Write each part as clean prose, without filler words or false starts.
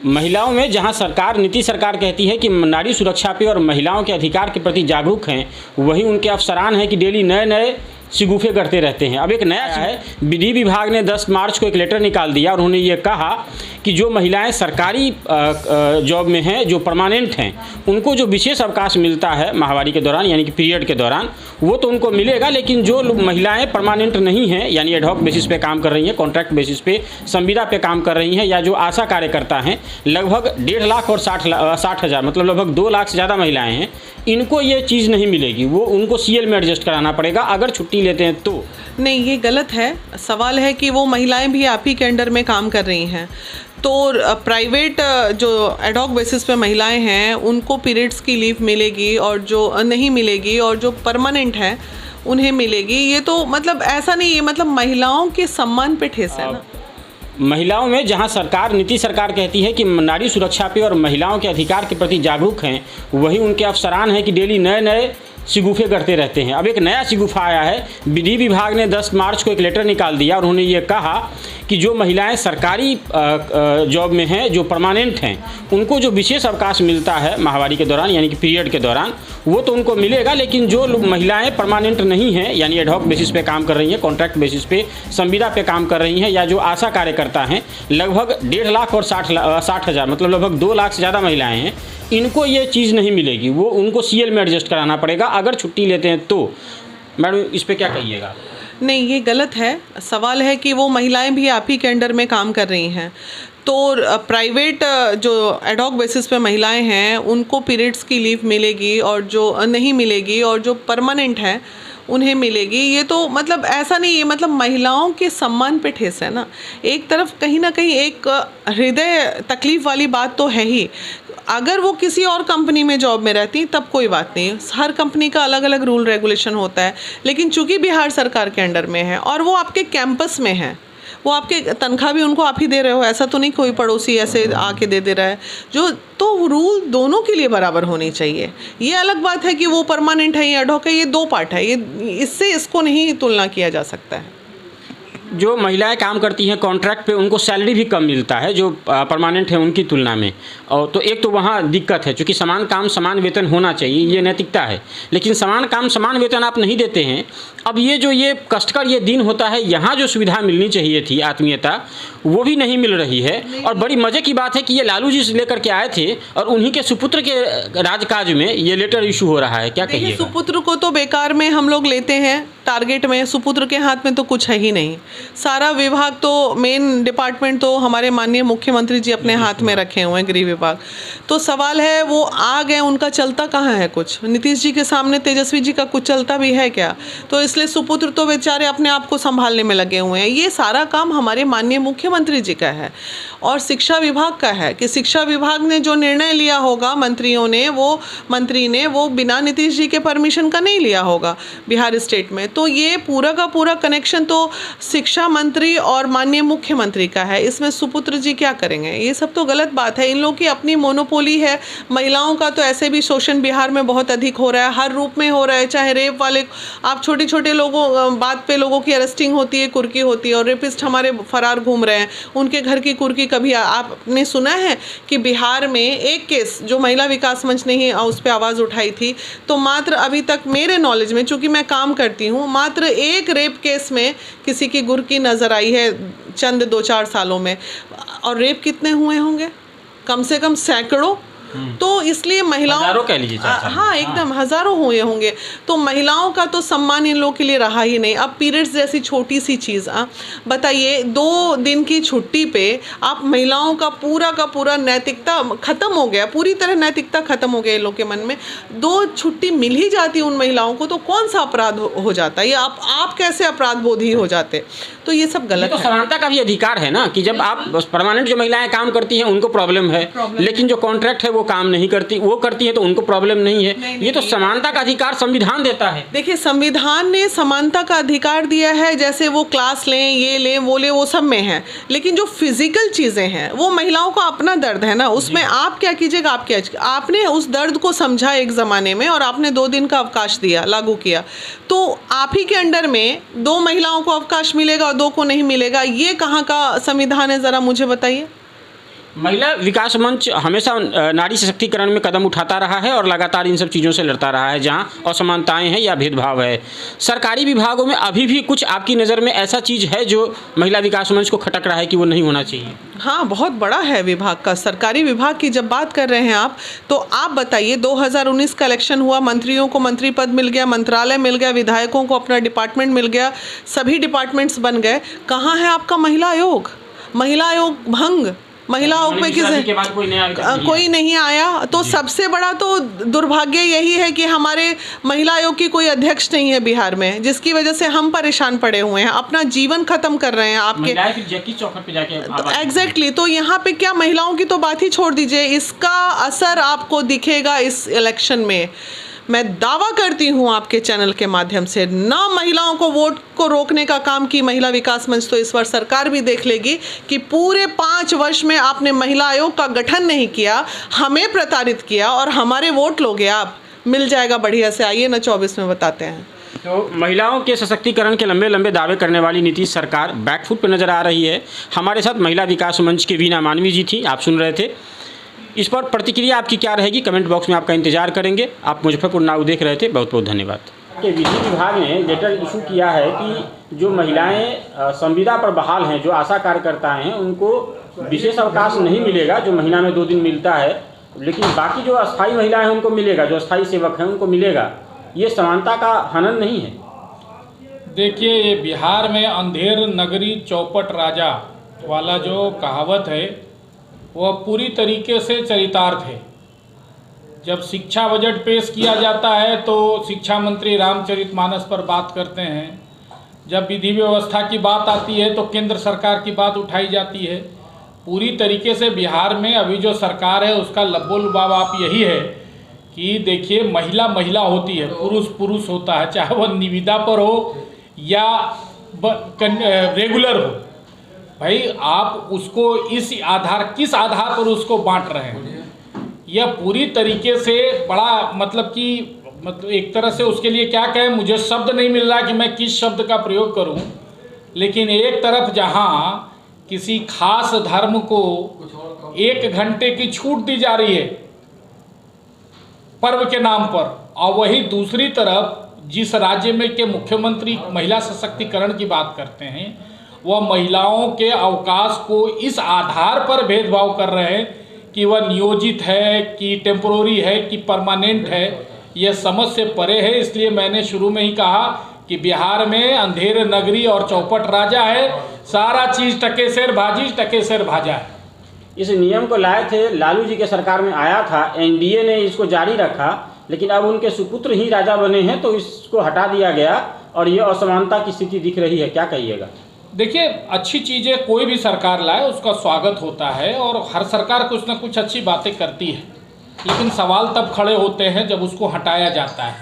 महिलाओं में जहां नीतीश सरकार कहती है कि नारी सुरक्षा पे और महिलाओं के अधिकार के प्रति जागरूक हैं, वहीं उनके अफसरान हैं कि डेली नए नए शिगुफे करते रहते हैं। अब एक नया है, विधि विभाग ने 10 मार्च को एक लेटर निकाल दिया और उन्होंने ये कहा कि जो महिलाएं सरकारी जॉब में हैं, जो परमानेंट हैं, उनको जो विशेष अवकाश मिलता है माहवारी के दौरान यानी कि पीरियड के दौरान, वो तो उनको मिलेगा, लेकिन जो महिलाएं परमानेंट नहीं हैं यानी एडहॉक बेसिस पे काम कर रही हैं, कॉन्ट्रैक्ट बेसिस पे, संविदा पे काम कर रही हैं, या जो आशा कार्यकर्ता हैं, लगभग 1.5 लाख और 60,000 मतलब लगभग 2 लाख से ज़्यादा महिलाएँ हैं, इनको ये चीज़ नहीं मिलेगी। वो उनको सीएल में एडजस्ट कराना पड़ेगा अगर छुट्टी लेते हैं तो। नहीं, ये गलत है। सवाल है कि वो महिलाएं भी आप ही के अंडर में काम कर रही हैं, तो प्राइवेट जो एडहॉक बेसिस पे महिलाएं हैं उनको पीरियड्स की लीव मिलेगी और जो नहीं मिलेगी, और जो परमानेंट है उन्हें मिलेगी। ये तो मतलब ऐसा नहीं है, मतलब महिलाओं के सम्मान पे ठेस है ना। महिलाओं में जहां नीतीश सरकार कहती है कि नारी सुरक्षा पे और महिलाओं के अधिकार के प्रति जागरूक हैं, वहीं उनके अफसरान हैं कि डेली नए नए शिगुफे करते रहते हैं। अब एक नया शिगुफा आया है, विधि विभाग ने 10 मार्च को एक लेटर निकाल दिया और उन्होंने ये कहा कि जो महिलाएं सरकारी जॉब में हैं, जो परमानेंट हैं, उनको जो विशेष अवकाश मिलता है माहवारी के दौरान यानी कि पीरियड के दौरान, वो तो उनको मिलेगा, लेकिन जो महिलाएं परमानेंट नहीं हैं यानी एडहॉक बेसिस पे काम कर रही हैं, कॉन्ट्रैक्ट बेसिस पे, संविदा पे काम कर रही हैं, या जो आशा कार्यकर्ता हैं, लगभग 1.5 लाख और 60,000 मतलब लगभग 2 लाख से ज़्यादा महिलाएं हैं, इनको ये चीज़ नहीं मिलेगी। वो उनको सीएल में एडजस्ट कराना पड़ेगा अगर छुट्टी लेते हैं तो। मैडम, इस पर क्या कहिएगा? नहीं, ये गलत है। सवाल है कि वो महिलाएं भी आप ही के अंडर में काम कर रही हैं, तो प्राइवेट जो एडहॉक बेसिस पे महिलाएं हैं उनको पीरियड्स की लीव मिलेगी और जो नहीं मिलेगी, और जो परमानेंट है उन्हें मिलेगी। ये तो मतलब ऐसा नहीं है, मतलब महिलाओं के सम्मान पे ठेस है ना। एक तरफ कहीं ना कहीं एक हृदय तकलीफ वाली बात तो है ही। अगर वो किसी और कंपनी में जॉब में रहती तब कोई बात नहीं, हर कंपनी का अलग अलग रूल रेगुलेशन होता है, लेकिन चूंकि बिहार सरकार के अंडर में है और वो आपके कैंपस में है, वो आपके तनख्वाह भी उनको आप ही दे रहे हो, ऐसा तो नहीं कोई पड़ोसी ऐसे आके दे रहा है, जो तो रूल दोनों के लिए बराबर होनी चाहिए। ये अलग बात है कि वो परमानेंट है या एडहॉक है, ये 2 पार्ट है, ये इससे इसको नहीं तुलना किया जा सकता है। जो महिलाएं काम करती हैं कॉन्ट्रैक्ट पे, उनको सैलरी भी कम मिलता है जो परमानेंट है उनकी तुलना में। और तो एक तो वहाँ दिक्कत है, क्योंकि समान काम समान वेतन होना चाहिए, ये नैतिकता है, लेकिन समान काम समान वेतन आप नहीं देते हैं। अब ये कष्टकर ये दिन होता है, यहाँ जो सुविधा मिलनी चाहिए थी, आत्मीयता, वो भी नहीं मिल रही है। और बड़ी मज़े की बात है कि ये लालू जी से लेकर के आए थे और उन्हीं के सुपुत्र के राजकाज में ये लेटर इशू हो रहा है। क्या कहिए? सुपुत्र को तो बेकार में हम लोग लेते हैं टारगेट में, सुपुत्र के हाथ में तो कुछ है ही नहीं। सारा विभाग तो, मेन डिपार्टमेंट तो हमारे माननीय मुख्यमंत्री जी अपने हाथ में रखे हुए हैं, गृह विभाग। तो सवाल है वो आ गए, उनका चलता कहाँ है कुछ? नीतीश जी के सामने तेजस्वी जी का कुछ चलता भी है क्या? तो इसलिए सुपुत्र तो बेचारे अपने आप को संभालने में लगे हुए हैं। ये सारा काम हमारे माननीय मुख्यमंत्री जी का है और शिक्षा विभाग का है कि शिक्षा विभाग ने जो निर्णय लिया होगा मंत्री ने वो बिना नीतीश जी के परमिशन का नहीं लिया होगा बिहार स्टेट में। तो ये पूरा का पूरा कनेक्शन तो शिक्षा मंत्री और माननीय मुख्यमंत्री का है, इसमें सुपुत्र जी क्या करेंगे? ये सब तो गलत बात है। इन लोगों की अपनी मोनोपोली है। महिलाओं का तो ऐसे भी शोषण बिहार में बहुत अधिक हो रहा है, हर रूप में हो रहा है, चाहे रेप वाले, आप छोटे छोटे लोगों बात पे लोगों की अरेस्टिंग होती है, कुर्की होती है, और रेपिस्ट हमारे फरार घूम रहे हैं, उनके घर की कुर्की। कभी आपने सुना है कि बिहार में एक केस जो महिला विकास मंच ने ही उस पर आवाज़ उठाई थी, तो मात्र अभी तक मेरे नॉलेज में, चूँकि मैं काम करती हूँ, मात्र एक रेप केस में किसी की गुर्की नज़र आई है चंद 2-4 सालों में। और रेप कितने हुए होंगे? कम से कम सैकड़ों। तो इसलिए महिलाओं, हजारों कह लीजिए, हाँ एकदम हजारों हुए होंगे। तो महिलाओं का तो सम्मान इन लोगों के लिए रहा ही नहीं। अब पीरियड्स जैसी छोटी सी चीज़, बताइए 2 दिन की छुट्टी पे आप महिलाओं का पूरा नैतिकता ख़त्म हो गया, पूरी तरह नैतिकता ख़त्म हो गया इन लोग के मन में। 2 छुट्टी मिल ही जाती उन महिलाओं को तो कौन सा अपराध हो जाता है? ये आप कैसे अपराध बोधी हो जाते? तो ये सब गलत है। तो समानता का भी अधिकार है ना, कि जब आप परमानेंट जो महिलाएं काम करती हैं उनको प्रॉब्लम है, लेकिन जो कॉन्ट्रैक्ट है वो काम नहीं करती, वो करती है तो उनको प्रॉब्लम नहीं है। ये तो समानता का अधिकार संविधान देता है। देखिए, संविधान ने समानता का अधिकार दिया है, जैसे वो क्लास लें, ये लें, वो लें, वो सब में है, लेकिन जो फिजिकल चीज़ें हैं वो महिलाओं का अपना दर्द है ना, उसमें आप क्या कीजिएगा? आपने उस दर्द को समझा एक ज़माने में और आपने 2 दिन का अवकाश दिया, लागू किया, तो आप ही के अंडर में 2 महिलाओं को अवकाश मिलेगा और 2 को नहीं मिलेगा। ये कहाँ का संविधान है, ज़रा मुझे बताइए। महिला विकास मंच हमेशा नारी सशक्तिकरण में कदम उठाता रहा है और लगातार इन सब चीज़ों से लड़ता रहा है जहां असमानताएं हैं या भेदभाव है। सरकारी विभागों में अभी भी कुछ आपकी नज़र में ऐसा चीज़ है जो महिला विकास मंच को खटक रहा है कि वो नहीं होना चाहिए? हाँ, बहुत बड़ा है विभाग का। सरकारी विभाग की जब बात कर रहे हैं आप, तो आप बताइए 2019 का इलेक्शन हुआ, मंत्रियों को मंत्री पद मिल गया, मंत्रालय मिल गया, विधायकों को अपना डिपार्टमेंट मिल गया, सभी डिपार्टमेंट्स बन गए। कहाँ है आपका महिला आयोग? महिला आयोग भंग, महिला आयोग में कोई नहीं आया। तो सबसे बड़ा तो दुर्भाग्य यही है कि हमारे महिला आयोग की कोई अध्यक्ष नहीं है बिहार में, जिसकी वजह से हम परेशान पड़े हुए हैं, अपना जीवन खत्म कर रहे हैं आपके चौखट पे जाके। एग्जैक्टली। तो यहाँ पे क्या, महिलाओं की तो बात ही छोड़ दीजिए, इसका असर आपको दिखेगा इस इलेक्शन में। मैं दावा करती हूँ आपके चैनल के माध्यम से, ना महिलाओं को वोट को रोकने का काम की महिला विकास मंच तो इस बार सरकार भी देख लेगी कि पूरे 5 वर्ष में आपने महिला आयोग का गठन नहीं किया, हमें प्रताड़ित किया और हमारे वोट लोगे आप। मिल जाएगा बढ़िया से, आइए ना 24 में बताते हैं। तो महिलाओं के सशक्तिकरण के लंबे लंबे दावे करने वाली नीतीश सरकार बैकफुट पर नजर आ रही है। हमारे साथ महिला विकास मंच की वीना मानवी जी थी, आप सुन रहे थे। इस पर प्रतिक्रिया आपकी क्या रहेगी, कमेंट बॉक्स में आपका इंतजार करेंगे। आप मुजफ्फरपुर नाउ देख रहे थे, बहुत बहुत धन्यवाद। के विधि विभाग ने लेटर इशू किया है कि जो महिलाएं संविदा पर बहाल हैं, जो आशा कार्यकर्ता हैं, उनको विशेष अवकाश नहीं मिलेगा जो महीना में 2 दिन मिलता है, लेकिन बाकी जो अस्थायी महिलाएं हैं उनको मिलेगा, जो अस्थायी सेवक हैं उनको मिलेगा। ये समानता का हनन नहीं है? देखिए, ये बिहार में अंधेर नगरी चौपट राजा वाला जो कहावत है वह पूरी तरीके से चरितार्थ है। जब शिक्षा बजट पेश किया जाता है तो शिक्षा मंत्री रामचरितमानस पर बात करते हैं, जब विधि व्यवस्था की बात आती है तो केंद्र सरकार की बात उठाई जाती है। पूरी तरीके से बिहार में अभी जो सरकार है उसका लब्बो-लुबाब आप यही है कि देखिए, महिला महिला होती है, पुरुष पुरुष होता है, चाहे वह निविदा पर हो या रेगुलर हो। भाई, आप उसको किस आधार पर उसको बांट रहे हैं? यह पूरी तरीके से बड़ा मतलब एक तरह से उसके लिए क्या कहें, मुझे शब्द नहीं मिल रहा कि मैं किस शब्द का प्रयोग करूं। लेकिन एक तरफ जहां किसी खास धर्म को 1 घंटे की छूट दी जा रही है पर्व के नाम पर, और वही दूसरी तरफ जिस राज्य में के मुख्यमंत्री महिला सशक्तिकरण की बात करते हैं, वह महिलाओं के अवकाश को इस आधार पर भेदभाव कर रहे हैं कि वह नियोजित है कि टेम्पोररी है कि परमानेंट है। यह समझ से परे है। इसलिए मैंने शुरू में ही कहा कि बिहार में अंधेर नगरी और चौपट राजा है, सारा चीज़ टके सेर भाजी टके सेर भाजा है। इस नियम को लाए थे, लालू जी के सरकार में आया था, एनडीए ने इसको जारी रखा, लेकिन अब उनके सुपुत्र ही राजा बने हैं तो इसको हटा दिया गया और ये असमानता की स्थिति दिख रही है। क्या कहिएगा? देखिए, अच्छी चीज़ें कोई भी सरकार लाए उसका स्वागत होता है और हर सरकार कुछ ना कुछ अच्छी बातें करती है, लेकिन सवाल तब खड़े होते हैं जब उसको हटाया जाता है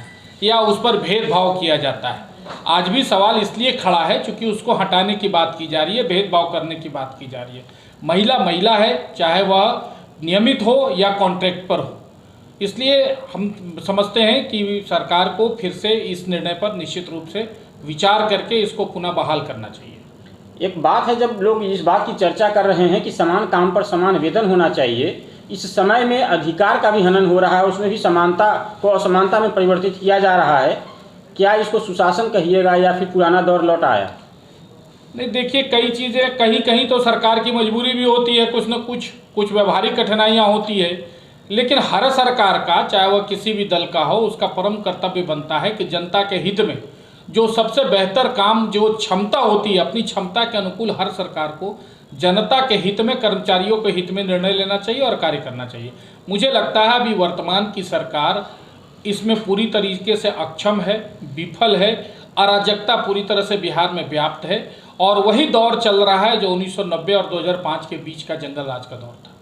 या उस पर भेदभाव किया जाता है। आज भी सवाल इसलिए खड़ा है क्योंकि उसको हटाने की बात की जा रही है, भेदभाव करने की बात की जा रही है। महिला महिला है, चाहे वह नियमित हो या कॉन्ट्रैक्ट पर हो। इसलिए हम समझते हैं कि सरकार को फिर से इस निर्णय पर निश्चित रूप से विचार करके इसको पुनः बहाल करना चाहिए। एक बात है, जब लोग इस बात की चर्चा कर रहे हैं कि समान काम पर समान वेतन होना चाहिए, इस समय में अधिकार का भी हनन हो रहा है, उसमें भी समानता को असमानता में परिवर्तित किया जा रहा है। क्या इसको सुशासन कहिएगा या फिर पुराना दौर लौट आया? नहीं, देखिए, कई चीज़ें कहीं कहीं तो सरकार की मजबूरी भी होती है, कुछ न कुछ व्यवहारिक कठिनाइयाँ होती है, लेकिन हर सरकार का, चाहे वह किसी भी दल का हो, उसका परम कर्तव्य बनता है कि जनता के हित में जो सबसे बेहतर काम, जो क्षमता होती है, अपनी क्षमता के अनुकूल हर सरकार को जनता के हित में, कर्मचारियों के हित में निर्णय लेना चाहिए और कार्य करना चाहिए। मुझे लगता है अभी वर्तमान की सरकार इसमें पूरी तरीके से अक्षम है, विफल है। अराजकता पूरी तरह से बिहार में व्याप्त है और वही दौर चल रहा है जो 1990 और 2005 के बीच का जंगल राज का दौर था।